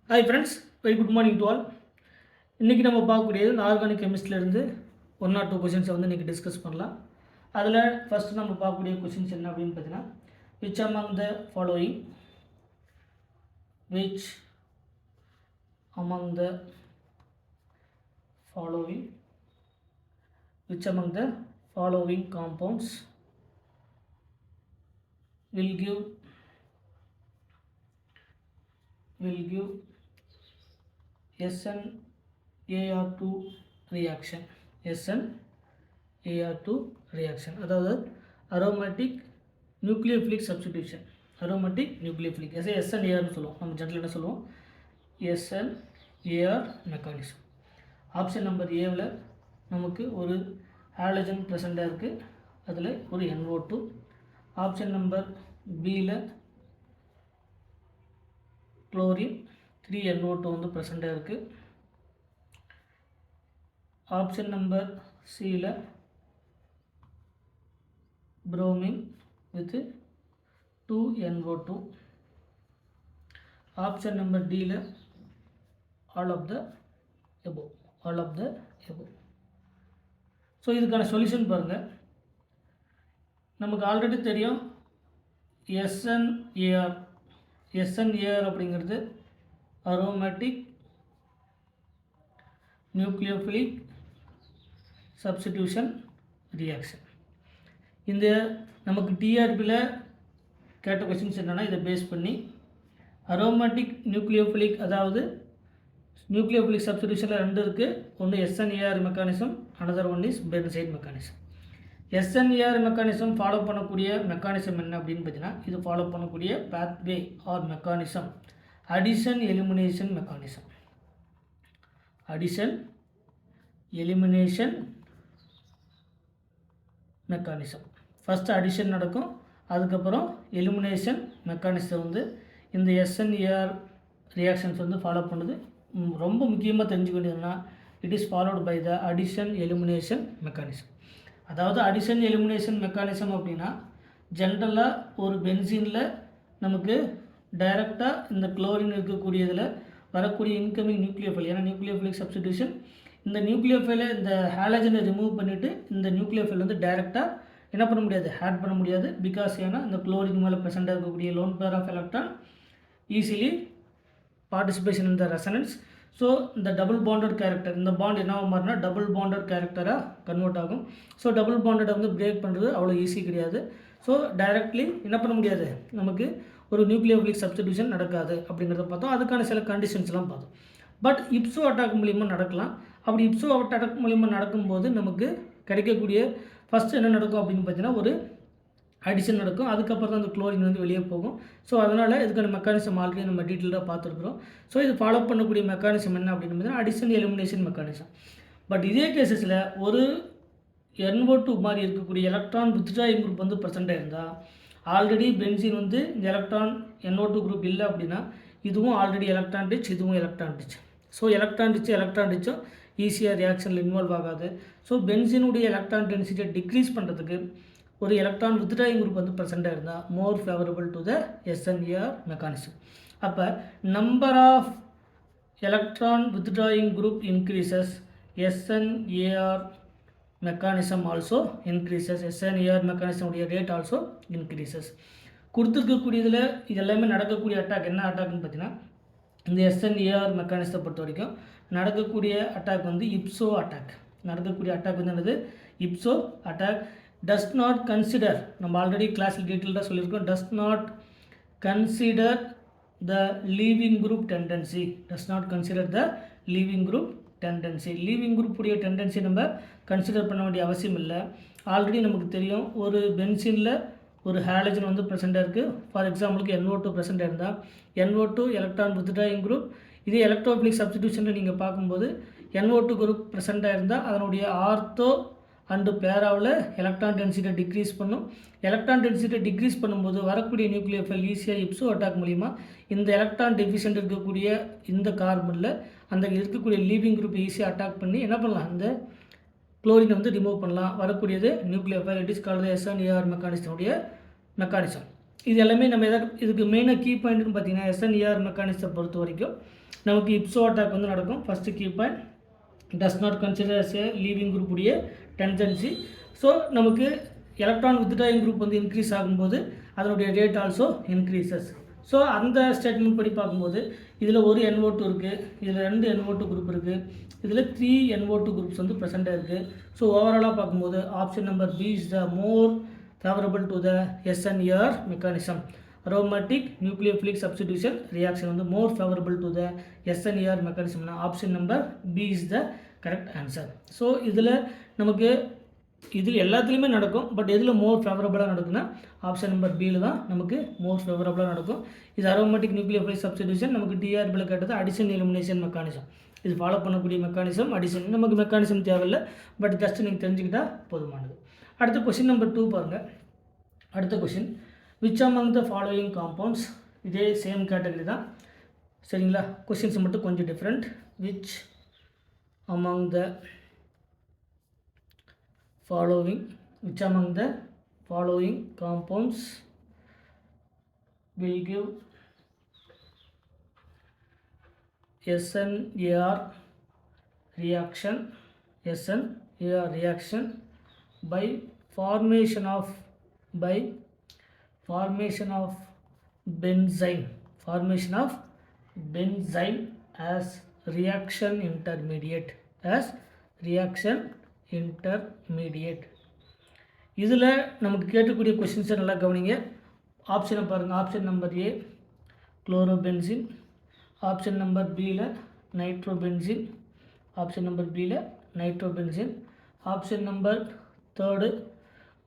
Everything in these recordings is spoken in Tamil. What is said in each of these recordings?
Hi friends, very good morning to all. இன்றைக்கி நம்ம பார்க்கக்கூடியது இந்த ஆர்கானிக் கெமிஸ்ட்ரியிலேருந்து 1 or 2 கொஷின்ஸை வந்து இன்றைக்கி டிஸ்கஸ் பண்ணலாம். அதில் ஃபஸ்ட்டு நம்ம பார்க்கக்கூடிய கொஷின்ஸ் என்ன அப்படின்னு பார்த்தீங்கன்னா, which among the following compounds will give SN-AR2 reaction. SN-AR2 reaction அதாவது aromatic nucleophilic substitution. Aromatic nucleophilic SN-AR சொல்லுவோம். நம்ம ஜென்ரல் என்ன சொல்லுவோம்? SN-AR mechanism. ஆப்ஷன் நம்பர் ஏவில் நமக்கு ஒரு ஹாலஜன் ப்ரெசண்டாக இருக்குது, அதில் ஒரு NO2. ஆப்ஷன் நம்பர் பியில் குளோரின் 3NO2 வந்து ப்ரெசண்டாக இருக்குது. ஆப்ஷன் நம்பர் சியில் bromine with 2NO2. Option number டியில் all of the above. So இதுக்கான சொல்யூஷன் பாருங்கள். நமக்கு ஆல்ரெடி தெரியும் SN-AR அப்படிங்கிறது அரோமேட்டிக் நியூக்ளியோஃபிலிக் சப்ஸ்டிடியூஷன் ரியாக்ஷன். இந்த நமக்கு டிஆர்பியில் கேட்ட கொஸ்டின்ஸ் என்னென்னா, இதை பேஸ் பண்ணி அரோமேட்டிக் நியூக்ளியோஃபிலிக், அதாவது நியூக்ளியோஃபிலிக் சப்ஸ்டிடியூஷனில் 2 இருக்குது. ஒன்று SN-AR mechanism, another one is benzyne mechanism. SN-AR mechanism follow பண்ணக்கூடிய மெக்கானிசம் என்ன அப்படின்னு பார்த்தீங்கன்னா, இது ஃபாலோ பண்ணக்கூடிய pathway or mechanism addition elimination mechanism. First addition நடக்கும், அதுக்கப்புறம் எலிமினேஷன் மெக்கானிசம் வந்து இந்த SN-AR ரியாக்ஷன்ஸ் வந்து ஃபாலோ பண்ணுது. ரொம்ப முக்கியமாக தெரிஞ்சுக்க வேண்டியதுன்னா, it is followed by the addition elimination mechanism. அதாவது அடிஷன் எலிமினேஷன் மெக்கானிசம் அப்படின்னா, ஜென்ரலாக ஒரு பென்சீனில் நமக்கு டைரெக்டாக இந்த குளோரின் இருக்கக்கூடியதில் வரக்கூடிய இன்கமிங் நியூக்ளியோஃபைல், ஏன்னா நியூக்ளியோஃபிலிக் சப்ஸ்டிடியூஷன், இந்த நியூக்ளியோஃபைலை இந்த ஹாலஜனை ரிமூவ் பண்ணிவிட்டு இந்த நியூக்ளியோஃபைல் வந்து டைரெக்டாக என்ன பண்ண முடியாது, ஆட் பண்ண முடியாது. பிகாஸ் ஏன்னா இந்த குளோரின் மேலே ப்ரெசென்ட்டாக இருக்கக்கூடிய lone pair of electron easily participation in the resonance. So இந்த டபுள் பாண்டட் கேரக்டர், இந்த பாண்ட் என்ன மாறினா டபுள் பாண்டட் கேரக்டராக கன்வெர்ட் ஆகும். ஸோ டபுள் பாண்டடை வந்து பிரேக் பண்ணுறது அவ்வளோ ஈஸி கிடையாது. ஸோ டைரக்ட்லி என்ன பண்ண முடியாது, நமக்கு ஒரு நியூக்ளியோஃபிலிக் சப்ஸ்டிடியூஷன் நடக்காது அப்படிங்கிறத பார்த்தோம். அதுக்கான சில கண்டிஷன்ஸ்லாம் பார்த்தோம். பட் இப்சோ அட்டாக் மூலிமா நடக்கலாம். அப்படி இப்சோ அட்டாக் மூலிமா நடக்கும்போது நமக்கு கிடைக்கக்கூடிய ஃபஸ்ட்டு என்ன நடக்கும் அப்படின்னு பார்த்தீங்கன்னா, ஒரு அடிஷன் நடக்கும். அதுக்கப்புறம் தான் அந்த குளோரின் வந்து வெளியே போகும். ஸோ அதனால் இதுக்கான மெக்கானிசம் ஆல்ரெடி நம்ம டீட்டெயிலாக பார்த்துருக்குறோம். ஸோ இது ஃபாலோ பண்ணக்கூடிய மெக்கானிசம் என்ன அப்படின்னு பார்த்தீங்கன்னா, அடிஷன் எலிமினேஷன் மெக்கானிசம். பட் இதே கேசஸில் ஒரு NO2 மாதிரி இருக்கக்கூடிய எலக்ட்ரான் வித்ட்ராயிங் குரூப் வந்து ப்ரெசென்ட்டாக இருந்தால், ஆல்ரெடி பென்சீன் வந்து இந்த எலக்ட்ரான் NO2 குரூப் இல்லை அப்படின்னா, இதுவும் ஆல்ரெடி எலக்ட்ரான் ரிச், இதுவும் எலக்ட்ரான் ரிச். ஸோ எலக்ட்ரான் ரிச்சும் ஈஸியாக ரியாக்ஷனில் இன்வால்வ் ஆகாது. ஸோ பென்சீனுடைய எலக்ட்ரான் டென்சிட்டியை டிக்ரீஸ் பண்ணுறதுக்கு ஒரு எலக்ட்ரான் வித்ட்ராயிங் குரூப் வந்து ப்ரெசென்ட்டாக இருந்தால் more favourable to the SN-AR mechanism. அப்போ number of electron withdrawing group increases, SN-AR mechanism also increases. SN-AR mechanism உடைய ரேட் ஆல்சோ இன்க்ரீசஸ். கொடுத்துருக்கக்கூடியதில் இது எல்லாமே நடக்கக்கூடிய அட்டாக் என்ன அட்டாக்னு பார்த்தீங்கன்னா, இந்த SN-AR மெக்கானிசத்தை பொறுத்த வரைக்கும் நடக்கக்கூடிய அட்டாக் வந்து இப்சோ அட்டாக். நடக்கக்கூடிய அட்டாக் வந்து என்னது, இப்சோ அட்டாக். டஸ் நாட் கன்சிடர், நம்ம ஆல்ரெடி கிளாஸில் டீட்டெயில்டாக சொல்லியிருக்கோம், டஸ் not consider the leaving group tendency. Leaving group உடைய டெண்டன்சி நம்ம கன்சிடர் பண்ண வேண்டிய அவசியம் இல்லை. ஆல்ரெடி நமக்கு தெரியும், ஒரு பென்சீனில் ஒரு ஹாலஜன் வந்து ப்ரெசென்ட்டாக இருக்குது. ஃபார் எக்ஸாம்பிளுக்கு NO2 ப்ரெசென்ட்டாக இருந்தால், NO2 எலக்ட்ரான் வித்ட்ராயிங் குரூப். இதே எலக்ட்ரோஃபிலிக் சப்ஸ்டிடியூஷனில் நீங்கள் பார்க்கும்போது NO2 குரூப் ப்ரெசென்ட்டாக இருந்தால் அதனுடைய ஆர்த்தோ அண்டு பேராவில் எலக்ட்ரான் டென்சிட்டியை டிக்ரீஸ் பண்ணும். எலக்ட்ரான் டென்சிட்டியை டிக்ரீஸ் பண்ணும்போது வரக்கூடிய நியூக்ளியோஃபைல் ஈஸியாக இப்சோ அட்டாக் மூலிமா இந்த எலக்ட்ரான் டெஃபிஷியன்ட் இருக்கக்கூடிய இந்த கார்பனில் அந்த இருக்கக்கூடிய லீவிங் குரூப் ஈஸியாக அட்டாக் பண்ணி என்ன பண்ணலாம், அந்த குளோரினை வந்து ரிமூவ் பண்ணலாம். வரக்கூடியது nucleophile. It is called SN-AR mechanism. இது எல்லாமே நம்ம இதுக்கு மெயினாக கீ பாயிண்ட்னு பார்த்தீங்கன்னா SNER மெக்கானிசத்தை பொறுத்த வரைக்கும் நமக்கு இப்சோ அட்டாக் வந்து நடக்கும். First key point does not consider as a leaving group உடைய டென்டென்சி. ஸோ நமக்கு எலக்ட்ரான் வித்ட்ராயிங் குரூப் வந்து இன்க்ரீஸ் ஆகும்போது அதனுடைய ரேட் ஆல்சோ இன்க்ரீசஸ். ஸோ அந்த ஸ்டேட்மெண்ட் படி பார்க்கும்போது இதில் ஒரு NO2 இருக்குது, இதில் 2 NO2 குரூப் இருக்குது, இதில் 3 NO2 குரூப்ஸ் வந்து ப்ரெசென்ட்டாக இருக்குது. ஸோ ஓவராலாக பார்க்கும்போது option number B is the more favourable to the SNER mechanism. Aromatic nucleophilic substitution reaction வந்து more favourable to the SNER மெக்கானிசம்னா option number B is the correct answer. So இதில் நமக்கு இதில் எல்லாத்துலேயுமே நடக்கும். பட் எதில் மோர் ஃபேவரபுளாக நடக்குன்னா ஆப்ஷன் நம்பர் பியில் தான் நமக்கு மோர் ஃபேவரபுளாக நடக்கும். இது அரோமேட்டிக் நியூக்ளியோஃபிலிக் சப்ஸ்டிடியூஷன். நமக்கு டிஆர்பியில் கேட்டது அடிஷன் எலிமினேஷன் மெக்கானிசம். இது ஃபாலோ பண்ணக்கூடிய மெக்கானிசம் அடிஷன். நமக்கு மெக்கானிசம் தேவையில்லை, பட் ஜஸ்ட் நீங்கள் தெரிஞ்சுக்கிட்டால் போதுமானது. அடுத்த கொஷின் நம்பர் 2 பாருங்கள். அடுத்த question which among the following compounds, இதே சேம் கேட்டகரி தான் சரிங்களா. கொஷின்ஸ் மட்டும் கொஞ்சம் different. Which among the following compounds will give SNER reaction by formation of benzene as reaction intermediate. இதில் நமக்கு கேட்கக்கூடிய கொஷின்ஸை நல்லா கவனிங்க. ஆப்ஷனை பாருங்கள். Option number A chlorobenzene, option number பியில் நைட்ரோபென்சின், ஆப்ஷன் நம்பர் பியில் நைட்ரோபென்சின், ஆப்ஷன் நம்பர் 3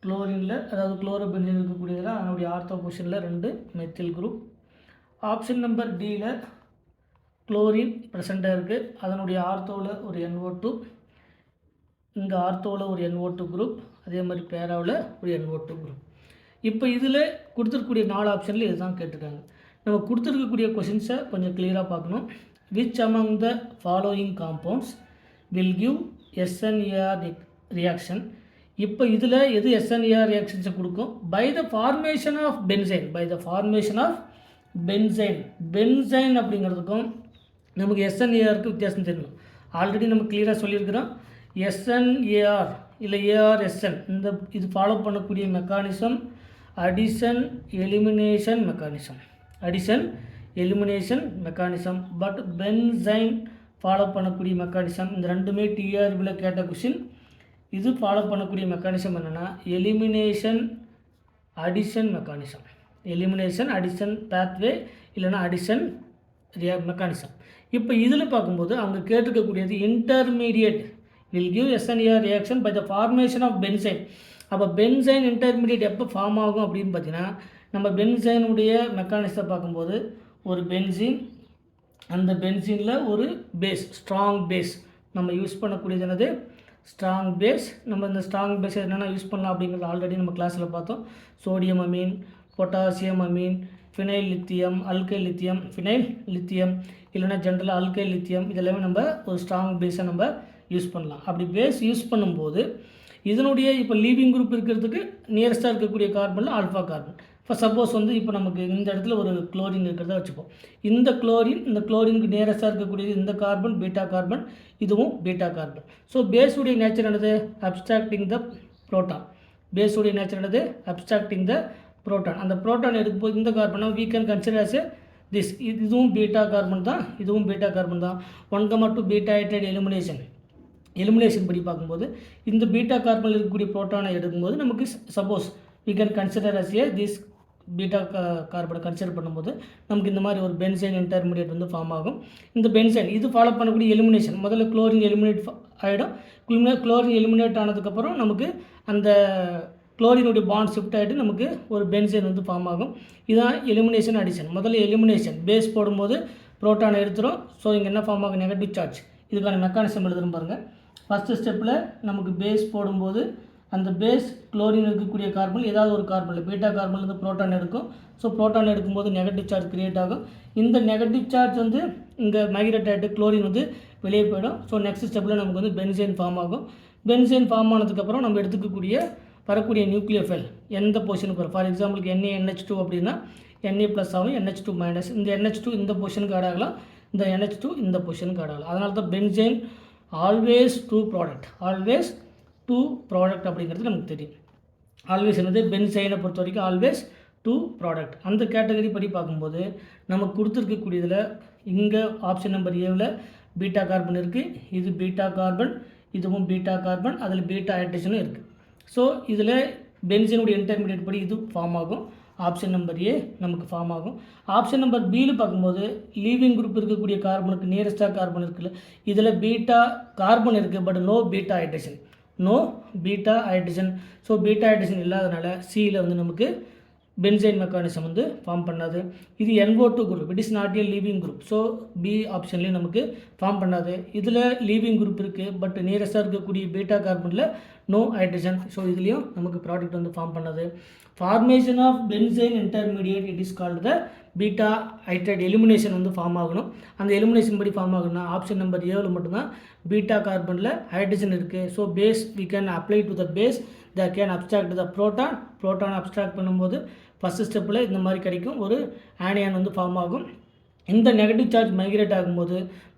குளோரினில், அதாவது குளோரோபென்சின் இருக்கக்கூடியதில் அதனுடைய ஆர்த்தோ பொசிஷனில் 2 மெத்தில் குரூப். ஆப்ஷன் நம்பர் டியில் குளோரின் ப்ரெசண்ட்டாக இருக்குது, அதனுடைய ஆர்த்தோவில் ஒரு NO2, இங்கே ஆர்த்தோவில் ஒரு NO2 குரூப், அதே மாதிரி பேராவில் ஒரு NO2 குரூப். இப்போ இதில் கொடுத்துருக்கக்கூடிய 4 ஆப்ஷனில் இதுதான் கேட்டிருக்காங்க. நம்ம கொடுத்துருக்கக்கூடிய கொஷின்ஸை கொஞ்சம் கிளியராக பார்க்கணும். Which among the following compounds will give SNER reaction. இப்போ இதில் எது SNER ரியாக்ஷன்ஸை கொடுக்கும்? By the formation of benzyne அப்படிங்கிறதுக்கும் நமக்கு SNERக்கு வித்தியாசம் தெரியணும். ஆல்ரெடி நம்ம கிளியராக சொல்லியிருக்கிறோம். SNER இல்லை ARSN இது ஃபாலோ பண்ணக்கூடிய mechanism addition elimination mechanism. But benzene follow பண்ணக்கூடிய மெக்கானிசம். இந்த ரெண்டுமே டிஆர்பியில் கேட்ட கொஷின். இது ஃபாலோ பண்ணக்கூடிய மெக்கானிசம் என்னென்னா எலிமினேஷன் அடிஷன் பாத்வே இல்லைனா அடிஷன் மெக்கானிசம். இப்போ இதில் பார்க்கும்போது அவங்க கேட்டிருக்கக்கூடியது intermediate will give SNER reaction by the formation of benzene. அப்போ பென்சைன் இன்டர்மீடியட் எப்போ ஃபார்ம் ஆகும் அப்படின்னு பார்த்தீங்கன்னா நம்ம பென்சைனுடைய மெக்கானிசத்தை பார்க்கும்போது ஒரு பென்சின், அந்த பென்சினில் ஒரு பேஸ், ஸ்ட்ராங் பேஸ் நம்ம யூஸ் பண்ணக்கூடியது என்னது? Strong base. நம்ம இந்த ஸ்ட்ராங் பேஸ் என்னென்ன யூஸ் பண்ணலாம் அப்படிங்கிறது ஆல்ரெடி நம்ம கிளாஸில் பார்த்தோம். Sodium amine, potassium amine, phenyl lithium, alkyl lithium, phenyl lithium இல்லைனா ஜென்ரலாக அல்கைல் லித்தியம், இதெல்லாமே நம்ம ஒரு ஸ்ட்ராங் பேஸை நம்ம யூஸ் பண்ணலாம். அப்படி பேஸ் யூஸ் பண்ணும்போது இதனுடைய இப்போ லீவிங் குரூப் இருக்கிறதுக்கு நியரஸ்ட்டாக இருக்கக்கூடிய கார்பனில் ஆல்ஃபா கார்பன். இப்போ சப்போஸ் வந்து இப்போ நமக்கு இந்த இடத்துல ஒரு குளோரின் இருக்கிறதா வச்சுப்போம். இந்த குளோரினுக்கு நியரஸ்ட்டாக இருக்கக்கூடியது இந்த கார்பன் பீட்டா கார்பன், இதுவும் பீட்டா கார்பன். ஸோ பேஸுடைய நேச்சர் என்னது? அப்ஸ்ட்ராக்டிங் த ப்ரோட்டான். அந்த ப்ரோட்டான் எடுக்கும்போது இந்த கார்பனை we can consider as this. இதுவும் பீட்டா கார்பன் தான், 1,2 பீட்டா ஹைட்ரைடு எலிமினேஷன் படி பார்க்கும்போது இந்த பீட்டா கார்பனில் இருக்கக்கூடிய ப்ரோட்டானை எடுக்கும்போது நமக்கு suppose we can consider as this beta கார்பனை கன்சிடர் பண்ணும்போது நமக்கு இந்த மாதிரி ஒரு பென்சைன் இன்டர்மீடியட் வந்து ஃபார்ம் ஆகும். இந்த பென்சைன் இது ஃபாலோ பண்ணக்கூடிய எலிமினேஷன், முதல்ல குளோரின் எலிமினேட் ஆகிடும். குளோரின் எலிமினேட் ஆனதுக்கப்புறம் நமக்கு அந்த குளோரினுடைய பாண்ட் ஷிஃப்ட் ஆகிட்டு நமக்கு ஒரு பென்சைன் வந்து ஃபார்ம் ஆகும். இதுதான் எலிமினேஷன் அடிஷன். முதல்ல எலிமினேஷன் பேஸ் போடும்போது ப்ரோட்டானை எடுத்துரும். ஸோ இங்கே என்ன ஃபார்ம் ஆகும்? Negative charge. இதுக்கான மெக்கானிசம் எழுதுன்னு பாருங்கள். ஃபஸ்ட்டு ஸ்டெப்பில் நமக்கு பேஸ் போடும்போது அந்த பேஸ் குளோரின் இருக்கக்கூடிய கார்பன் ஏதாவது ஒரு கார்பனில் பீட்டா கார்பன்லேருந்து ப்ரோட்டான் எடுக்கும். ஸோ ப்ரோட்டான் எடுக்கும்போது நெகட்டிவ் சார்ஜ் கிரியேட் ஆகும். இந்த நெகட்டிவ் சார்ஜ் வந்து இங்கே மைக்ரேட் ஆகிட்டு குளோரின் வந்து வெளியே போயிடும். ஸோ நெக்ஸ்ட் ஸ்டெப்பில் நமக்கு வந்து பென்சைன் ஃபார்ம் ஆகும். பென்சைன் ஃபார்ம் ஆனதுக்கப்புறம் நம்ம எடுத்துக்கக்கூடிய வரக்கூடிய நியூக்ளியோஃபைல் எந்த பொசிஷனுக்கு வரும். ஃபார் எக்ஸாம்பிளுக்கு NaNH2 அப்படின்னா Na ப்ளஸ் ஆகும், NH2 மைனஸ். இந்த NH2 இந்த பொசிஷனுக்கு ஆட் ஆகலாம், இந்த NH2 இந்த பொசிஷனுக்கு ஆட் ஆகலாம். அதனால தான் benzene always 2 product, always 2 product அப்படிங்கிறது நமக்கு தெரியும். ஆல்வேஸ் என்னது, பென்சைனை பொறுத்த வரைக்கும் ஆல்வேஸ் 2 ப்ராடக்ட். அந்த கேட்டகரி படி பார்க்கும்போது நமக்கு கொடுத்துருக்கக்கூடியதில் இங்கே ஆப்ஷன் நம்பர் ஏவில் பீட்டா கார்பன் இருக்குது. இது பீட்டா கார்பன், இதுவும் பீட்டா கார்பன், அதில் பீட்டா ஹைட்ரஜனும் இருக்குது. ஸோ இதில் பென்சீனுடைய இன்டர்மீடியட் படி இது ஃபார்ம் ஆகும். ஆப்ஷன் நம்பர் ஏ நமக்கு ஃபார்ம் ஆகும். ஆப்ஷன் நம்பர் பியில் பார்க்கும்போது லீவிங் குரூப் இருக்கக்கூடிய கார்பனுக்கு நியரஸ்டாக கார்பன் இருக்குல்ல, இதில் பீட்டா கார்பன் இருக்குது, but no beta hydrogen, no beta hydrogen. So beta hydrogen இல்லாதனால சியில் வந்து நமக்கு பென்சைன் மெக்கானிசம் வந்து ஃபார்ம் பண்ணாது. இது NO2 group, it is not a leaving group. So B ஆப்ஷன்லேயும் நமக்கு ஃபார்ம் பண்ணாது. இதில் லீவிங் குரூப் இருக்குது, பட் நியரஸ்டாக இருக்கக்கூடிய beta carbon no hydrogen. So இதுலேயும் நமக்கு ப்ராடக்ட் வந்து ஃபார்ம் பண்ணாது. Formation of benzyne intermediate it is called the beta hydride elimination வந்து ஃபார்ம் ஆகணும். அந்த எலிமினேஷன் படி ஃபார்ம் ஆகணும்னா ஆப்ஷன் நம்பர் ஏவில் மட்டும்தான் பீட்டா கார்பனில் ஹைட்ரஜன் இருக்குது. So base we can apply to the base, the can abstract the proton abstract பண்ணும்போது ஃபஸ்ட்டு ஸ்டெப்பில் இந்த மாதிரி கிடைக்கும், ஒரு ஆனியான் வந்து ஃபார்ம் ஆகும். இந்த நெகட்டிவ் சார்ஜ் மைக்ரேட் ஆகும்போது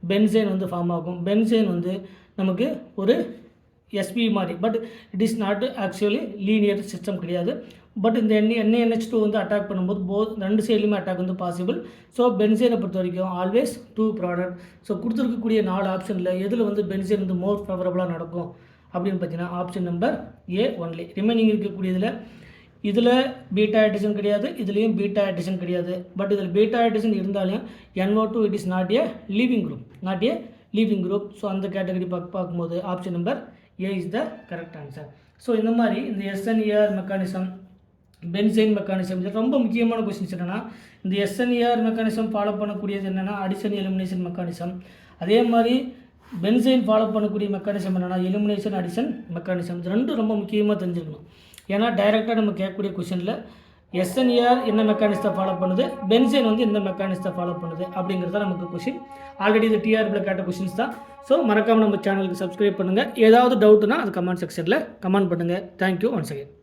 பென்சைன் வந்து ஃபார்ம் ஆகும். பென்சைன் வந்து நமக்கு ஒரு SP மாதிரி, but it is not actually linear system கிடையாது. பட் இந்த NaNH2 வந்து அட்டாக் பண்ணும்போது ரெண்டு சைட்லையுமே அட்டாக் வந்து பாசிபிள். ஸோ பென்சைனை பொறுத்த வரைக்கும் ஆல்வேஸ் 2 ப்ராடக்ட். ஸோ கொடுத்துருக்கக்கூடிய 4 ஆப்ஷனில் எதில் வந்து பென்சைன் வந்து மோர் ஃபேவரபுளாக நடக்கும் அப்படின்னு பார்த்தீங்கன்னா option number A only. Remaining இருக்கக்கூடியதில் இதில் பீட்டா ஹைட்ரஜன் கிடையாது, இதுலேயும் பீட்டா ஹைட்ரஜன் கிடையாது. பட் இதில் பீட்டா ஹைட்ரஜன் இருந்தாலும் NO2 it is not a leaving group, not a leaving group. So அந்த கேட்டகரி பார்க்கும்போது option number A is the correct answer. So இந்த மாதிரி இந்த SNER மெக்கானிசம், பென்சைன் மெக்கானிசம், இது ரொம்ப முக்கியமான கொஸ்டின்ஸ். என்னென்னா இந்த SNER மெக்கானிசம் ஃபாலோ பண்ணக்கூடியது என்னென்னா அடிஷன் எலிமினேஷன் மெக்கானிசம். அதே மாதிரி பென்சைன் ஃபாலோ பண்ணக்கூடிய மெக்கானிசம் என்னென்னா எலிமினேஷன் அடிஷன் மெக்கானிசம். இது ரெண்டும் ரொம்ப முக்கியமாக தெரிஞ்சுக்கணும். ஏன்னா டைரெக்டாக நம்ம கேட்கக்கூடிய கொஷனில் SNER என்ன மெக்கானிசத்தை ஃபாலோ பண்ணுது, பென்சைன் வந்து எந்த மெக்கானிசத்தை ஃபாலோ பண்ணுது அப்படிங்கிறத நமக்கு கொஷின். ஆல்ரெடி இது TRBயில் கேட்ட கொஷின்ஸ் தான். ஸோ மறக்காமல் நம்ம சேனலுக்கு சப்ஸ்கிரைப் பண்ணுங்கள். ஏதாவது டவுட்னா அது கமெண்ட் செக்ஷனில் கமெண்ட் பண்ணுங்கள். Thank you once again.